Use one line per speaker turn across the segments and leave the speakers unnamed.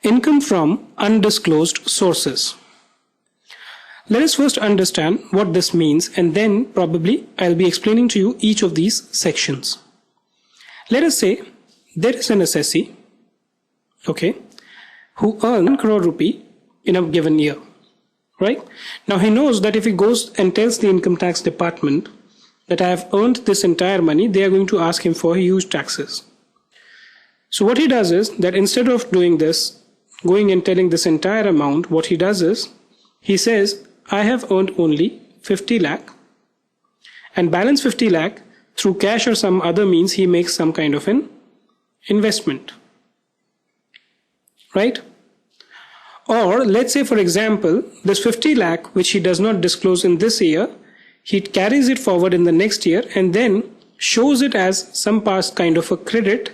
Income from undisclosed sources. Let us first understand what this means, and then probably I'll be explaining to you each of these sections. Let us say there is an assessee, who earns 1 crore rupee in a given year, right? Now he knows that if he goes and tells the income tax department that I have earned this entire money, they are going to ask him for huge taxes. So what he does is that instead of doing this, going and telling this entire amount, what he does is he says, I have earned only 50 lakh, and balance 50 lakh through cash or some other means he makes some kind of an investment, right? Or let's say, for example, this 50 lakh which he does not disclose in this year, he carries it forward in the next year and then shows it as some past kind of a credit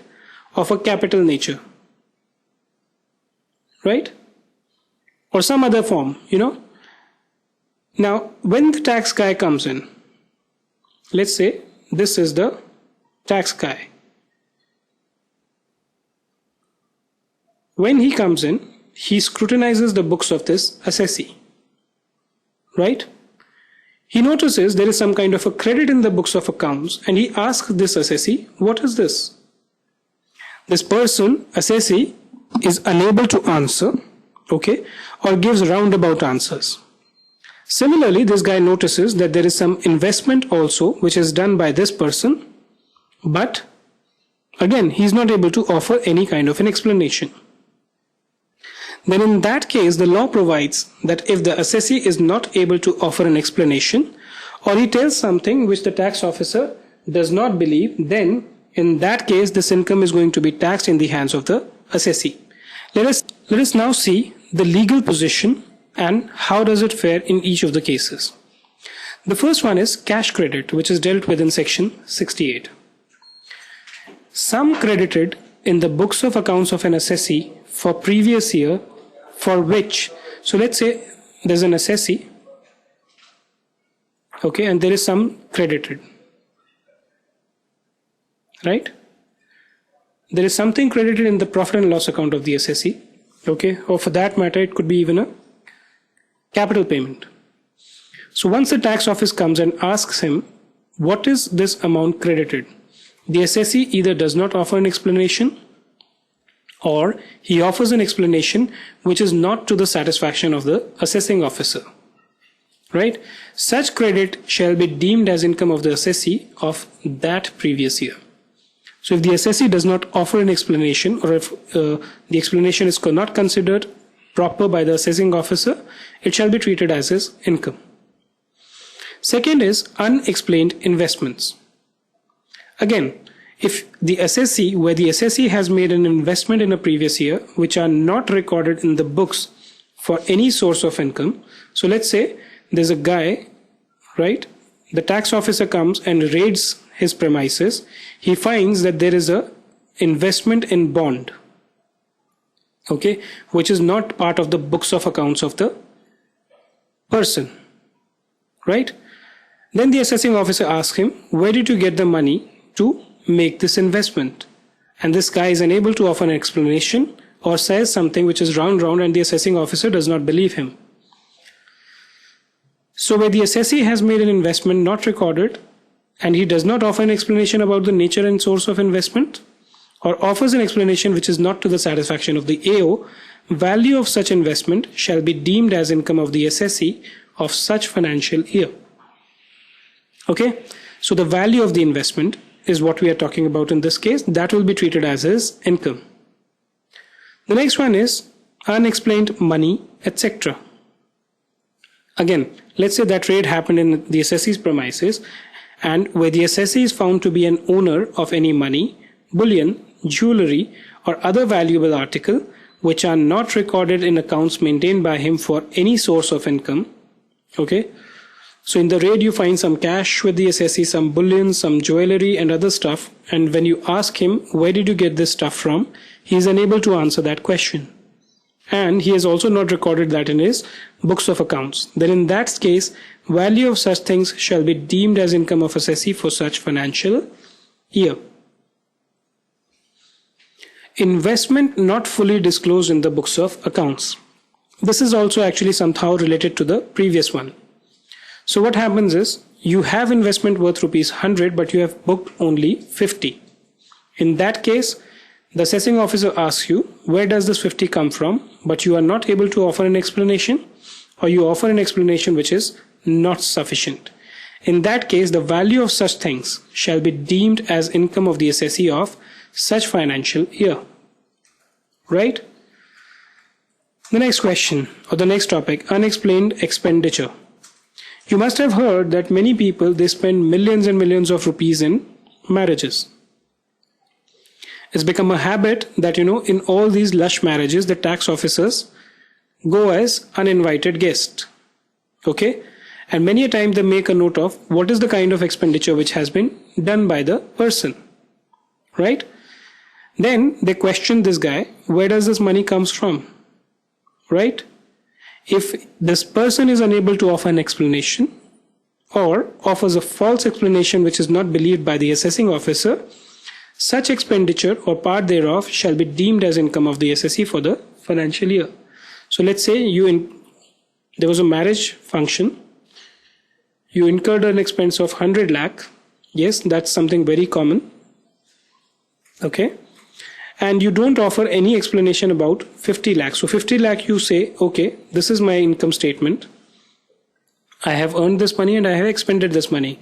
of a capital nature, right? Or some other form, Now, when the tax guy comes in, let's say this is the tax guy. When he comes in, he scrutinizes the books of this assessee, right? He notices there is some kind of a credit in the books of accounts, and he asks this assessee, what is this? This person, assessee, is unable to answer, or gives roundabout answers. Similarly, this guy notices that there is some investment also which is done by this person, but again, he is not able to offer any kind of an explanation. Then in that case, the law provides that if the assessee is not able to offer an explanation, or he tells something which the tax officer does not believe, then in that case, this income is going to be taxed in the hands of the assessee. Let us now see the legal position and how does it fare in each of the cases. The first one is cash credit, which is dealt with in section 68. Sum credited in the books of accounts of an assessee for previous year for which, so let's say there's an assessee, and there is sum credited, right? There is something credited in the profit and loss account of the assessee, or for that matter, it could be even a capital payment. So once the tax office comes and asks him, what is this amount credited? The assessee either does not offer an explanation, or he offers an explanation which is not to the satisfaction of the assessing officer, right? Such credit shall be deemed as income of the assessee of that previous year. So if the assessee does not offer an explanation, or if the explanation is not considered proper by the assessing officer, it shall be treated as his income. Second is unexplained investments. Again, if the assessee, where the assessee has made an investment in a previous year which are not recorded in the books for any source of income, so let's say there's a guy, right? The tax officer comes and raids his premises. He finds that there is a investment in bond, which is not part of the books of accounts of the person, right? Then the assessing officer asks him, where did you get the money to make this investment? And this guy is unable to offer an explanation or says something which is round and the assessing officer does not believe him. So where the assessee has made an investment not recorded and he does not offer an explanation about the nature and source of investment, or offers an explanation which is not to the satisfaction of the AO, value of such investment shall be deemed as income of the assessee of such financial year. So the value of the investment is what we are talking about in this case. That will be treated as his income. The next one is unexplained money, etc. Again, let's say that raid happened in the assessee's premises, and where the assessee is found to be an owner of any money, bullion, jewelry, or other valuable article which are not recorded in accounts maintained by him for any source of income. So in the raid you find some cash with the assessee, some bullion, some jewelry and other stuff, and when you ask him where did you get this stuff from, he is unable to answer that question. And he has also not recorded that in his books of accounts. Then in that case, value of such things shall be deemed as income of assessee for such financial year. Investment not fully disclosed in the books of accounts. This is also actually somehow related to the previous one. So what happens is you have investment worth rupees 100 but you have booked only 50. In that case, the assessing officer asks you, where does this 50 come from? But you are not able to offer an explanation, or you offer an explanation which is not sufficient. In that case, the value of such things shall be deemed as income of the assessee of such financial year. Right? The next question, or the next topic, unexplained expenditure. You must have heard that many people, they spend millions and millions of rupees in marriages. It's become a habit that, in all these lush marriages, the tax officers go as uninvited guests. Okay? And many a time they make a note of what is the kind of expenditure which has been done by the person. Right? Then they question this guy, where does this money comes from? Right? If this person is unable to offer an explanation or offers a false explanation which is not believed by the assessing officer, such expenditure or part thereof shall be deemed as income of the assessee for the financial year. So let's say there was a marriage function. You incurred an expense of 100 lakh. Yes, that's something very common. Okay. And you don't offer any explanation about 50 lakh. So 50 lakh you say, okay, this is my income statement. I have earned this money and I have expended this money.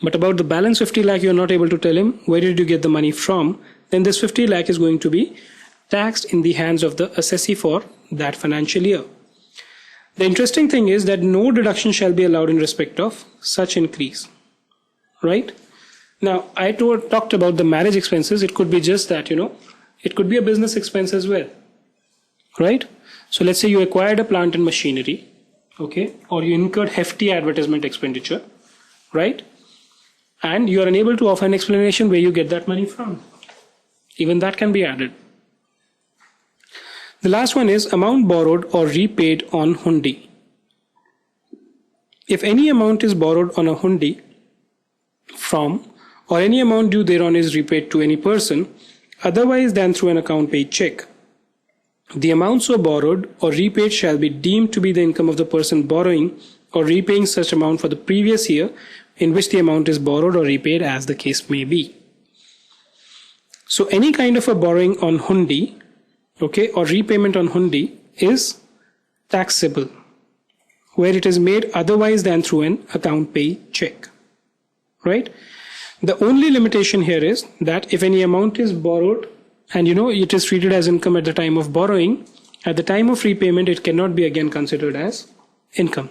But about the balance 50 lakh, you're not able to tell him where did you get the money from. Then this 50 lakh is going to be taxed in the hands of the assessee for that financial year. The interesting thing is that no deduction shall be allowed in respect of such increase. Right? Now, I talked about the marriage expenses. It could be just that, it could be a business expense as well. Right? So let's say you acquired a plant and machinery. Okay? Or you incurred hefty advertisement expenditure. Right? And you are unable to offer an explanation where you get that money from. Even that can be added. The last one is amount borrowed or repaid on hundi. If any amount is borrowed on a hundi from, or any amount due thereon is repaid to any person, otherwise than through an account paid check, the amount so borrowed or repaid shall be deemed to be the income of the person borrowing or repaying such amount for the previous year in which the amount is borrowed or repaid, as the case may be. So any kind of a borrowing on hundi, okay, or repayment on hundi is taxable where it is made otherwise than through an account pay check. Right? The only limitation here is that if any amount is borrowed and it is treated as income at the time of borrowing, at the time of repayment it cannot be again considered as income.